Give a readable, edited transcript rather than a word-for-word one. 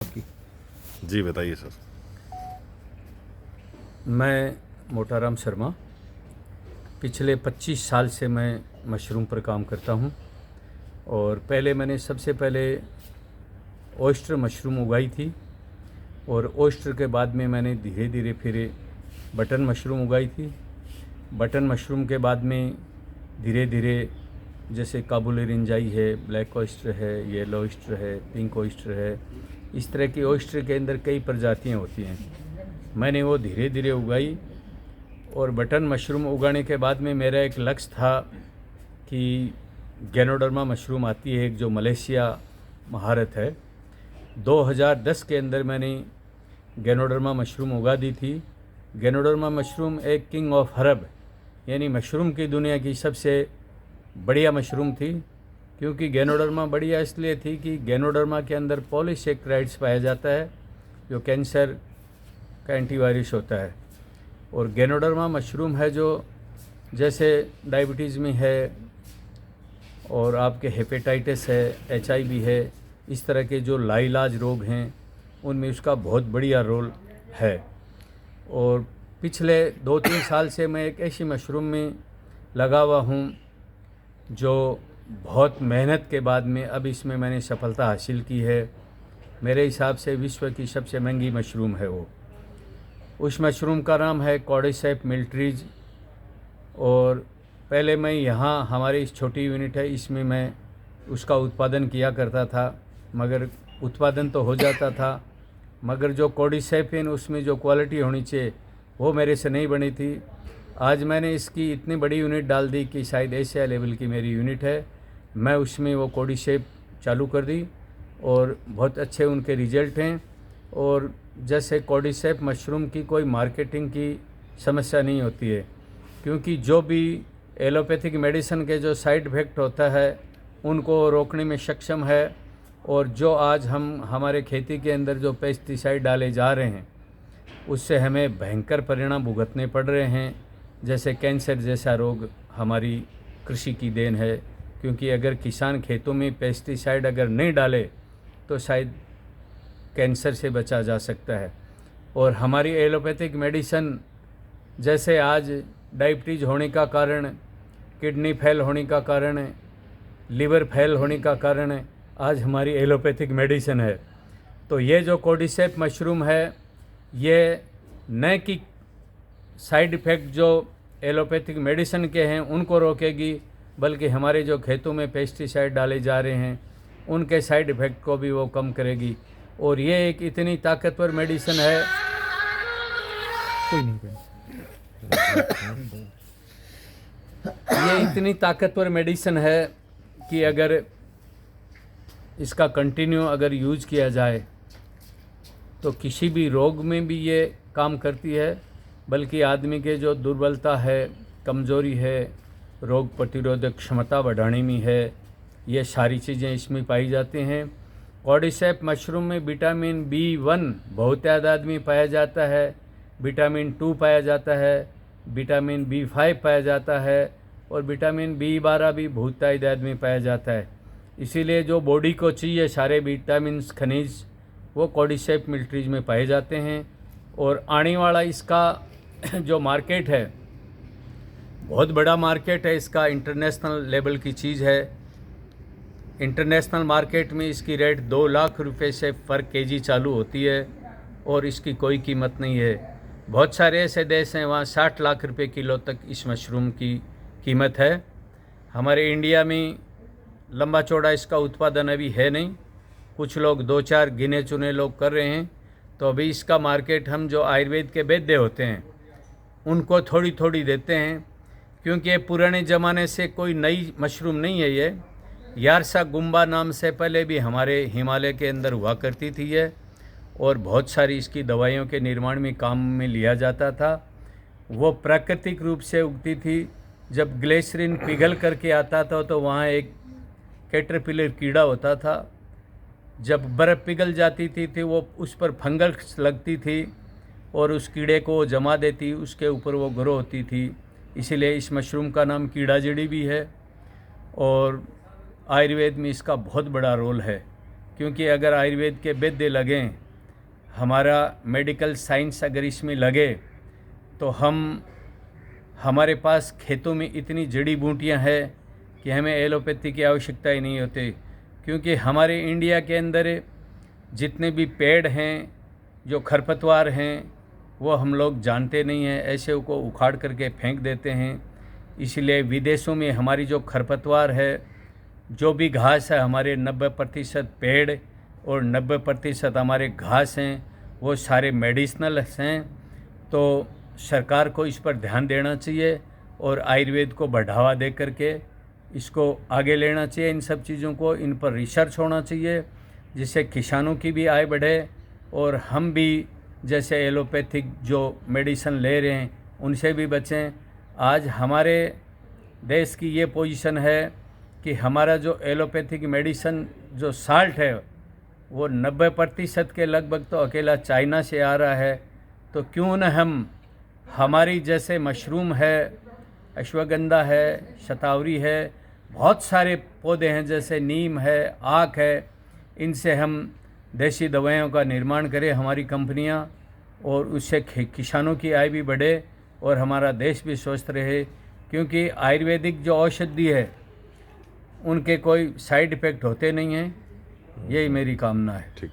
आपकी। जी बताइए सर। मैं मोटाराम शर्मा पिछले 25 साल से मैं मशरूम पर काम करता हूं। और पहले मैंने सबसे पहले ओयस्टर मशरूम उगाई थी, और ओयस्टर के बाद में मैंने धीरे धीरे फिर बटन मशरूम उगाई थी। बटन मशरूम के बाद में धीरे धीरे जैसे काबुली रिंजाई है, ब्लैक ओयस्टर है, येलो ओयस्टर है, पिंक ओयस्टर है, इस तरह की ओयस्टर के अंदर कई प्रजातियां होती हैं। मैंने वो धीरे धीरे उगाई। और बटन मशरूम उगाने के बाद में मेरा एक लक्ष्य था कि गैनोडर्मा मशरूम आती है एक, जो मलेशिया महारत है। 2010 के अंदर मैंने गैनोडर्मा मशरूम उगा दी थी। गैनोडर्मा मशरूम एक किंग ऑफ हर्ब यानी मशरूम की दुनिया की सबसे बढ़िया मशरूम थी, क्योंकि गैनोडर्मा बढ़िया इसलिए थी कि गैनोडर्मा के अंदर पॉलीसेक्राइड्स पाया जाता है, जो कैंसर का एंटीवायरस होता है। और गैनोडर्मा मशरूम है जो जैसे डायबिटीज़ में है, और आपके हेपेटाइटिस है, HIV है, इस तरह के जो लाइलाज रोग हैं उनमें उसका बहुत बढ़िया रोल है। और पिछले 2-3 साल से मैं एक ऐसी मशरूम में लगा हुआ हूँ जो बहुत मेहनत के बाद में अब इसमें मैंने सफलता हासिल की है। मेरे हिसाब से विश्व की सबसे महंगी मशरूम है वो। उस मशरूम का नाम है कॉर्डिसेप मिलिट्रीज। और पहले मैं यहाँ हमारी इस छोटी यूनिट है, इसमें मैं उसका उत्पादन किया करता था, मगर उत्पादन तो हो जाता था, मगर जो कॉर्डिसेपिन उसमें जो क्वालिटी होनी चाहिए वो मेरे से नहीं बनी थी। आज मैंने इसकी इतनी बड़ी यूनिट डाल दी कि शायद एशिया लेवल की मेरी यूनिट है। मैं उसमें वो कॉर्डिसेप चालू कर दी और बहुत अच्छे उनके रिजल्ट हैं। और जैसे कॉर्डिसेप मशरूम की कोई मार्केटिंग की समस्या नहीं होती है, क्योंकि जो भी एलोपैथिक मेडिसिन के जो साइड इफ़ेक्ट होता है उनको रोकने में सक्षम है। और जो आज हम हमारे खेती के अंदर जो पेस्टिसाइड डाले जा रहे हैं उससे हमें भयंकर परिणाम भुगतने पड़ रहे हैं, जैसे कैंसर जैसा रोग हमारी कृषि की देन है। क्योंकि अगर किसान खेतों में पेस्टिसाइड अगर नहीं डाले तो शायद कैंसर से बचा जा सकता है। और हमारी एलोपैथिक मेडिसिन जैसे आज डायबिटीज़ होने का कारण, किडनी फेल होने का कारण, लीवर फेल होने का कारण आज हमारी एलोपैथिक मेडिसिन है। तो ये जो कॉर्डिसेप मशरूम है ये न कि साइड इफ़ेक्ट जो एलोपैथिक मेडिसिन के हैं उनको रोकेगी, बल्कि हमारे जो खेतों में पेस्टिसाइड डाले जा रहे हैं उनके साइड इफ़ेक्ट को भी वो कम करेगी। और ये एक इतनी ताकतवर मेडिसिन है। कोई नहीं। ये इतनी ताकतवर मेडिसिन है कि अगर इसका कंटिन्यू अगर यूज़ किया जाए तो किसी भी रोग में भी ये काम करती है, बल्कि आदमी के जो दुर्बलता है, कमज़ोरी है, रोग प्रतिरोधक क्षमता बढ़ाने में है, ये सारी चीज़ें इसमें पाई जाती हैं। कॉर्डिसेप मशरूम में विटामिन B1 बहुत तादाद में पाया जाता है, विटामिन 2 पाया जाता है, विटामिन B5 पाया जाता है, और विटामिन B12 भी बहुत तादाद में पाया जाता है। इसीलिए जो बॉडी को चाहिए सारे विटामिन खनिज वो कॉर्डिसेप मिलिट्रीज में पाए जाते हैं। और आने वाला इसका जो मार्केट है बहुत बड़ा मार्केट है, इसका इंटरनेशनल लेवल की चीज़ है। इंटरनेशनल मार्केट में इसकी रेट 2 लाख रुपए से पर केजी चालू होती है और इसकी कोई कीमत नहीं है। बहुत सारे ऐसे देश हैं वहाँ 60 लाख रुपए किलो तक इस मशरूम की कीमत है। हमारे इंडिया में लंबा चौड़ा इसका उत्पादन अभी है नहीं, कुछ लोग 2-4 गिने चुने लोग कर रहे हैं। तो अभी इसका मार्केट हम जो आयुर्वेद के वैद्य होते हैं उनको थोड़ी थोड़ी देते हैं, क्योंकि ये पुराने ज़माने से कोई नई मशरूम नहीं है। ये यारसा गुम्बा नाम से पहले भी हमारे हिमालय के अंदर हुआ करती थी ये, और बहुत सारी इसकी दवाइयों के निर्माण में काम में लिया जाता था। वो प्राकृतिक रूप से उगती थी। जब ग्लेसरीन पिघल करके आता था तो वहाँ एक कैटरपिलर कीड़ा होता था, जब बर्फ़ पिघल जाती थी वो उस पर फंगस लगती थी और उस कीड़े को जमा देती, उसके ऊपर वो ग्रो होती थी। इसीलिए इस मशरूम का नाम कीड़ा जड़ी भी है। और आयुर्वेद में इसका बहुत बड़ा रोल है, क्योंकि अगर आयुर्वेद के वैद्य लगें, हमारा मेडिकल साइंस अगर इसमें लगे, तो हमारे पास खेतों में इतनी जड़ी बूटियां हैं कि हमें एलोपैथी की आवश्यकता ही नहीं होती। क्योंकि हमारे इंडिया के अंदर जितने भी पेड़ हैं, जो खरपतवार हैं, वो हम लोग जानते नहीं हैं, ऐसे को उखाड़ करके फेंक देते हैं। इसलिए विदेशों में हमारी जो खरपतवार है, जो भी घास है, हमारे 90% पेड़ और 90% हमारे घास हैं, वो सारे मेडिसिनल हैं। तो सरकार को इस पर ध्यान देना चाहिए और आयुर्वेद को बढ़ावा दे करके इसको आगे लेना चाहिए। इन सब चीज़ों को, इन पर रिसर्च होना चाहिए, जिससे किसानों की भी आय बढ़े और हम भी जैसे एलोपैथिक जो मेडिसिन ले रहे हैं उनसे भी बचें। आज हमारे देश की ये पोजीशन है कि हमारा जो एलोपैथिक मेडिसिन जो साल्ट है, वो 90% के लगभग तो अकेला चाइना से आ रहा है। तो क्यों न हम हमारी जैसे मशरूम है, अश्वगंधा है, शतावरी है, बहुत सारे पौधे हैं जैसे नीम है, आक है, इनसे हम देसी दवाइयों का निर्माण करें हमारी कंपनियां, और उससे किसानों की आय भी बढ़े और हमारा देश भी स्वस्थ रहे। क्योंकि आयुर्वेदिक जो औषधि है उनके कोई साइड इफ़ेक्ट होते नहीं हैं। यही मेरी कामना है। ठीक।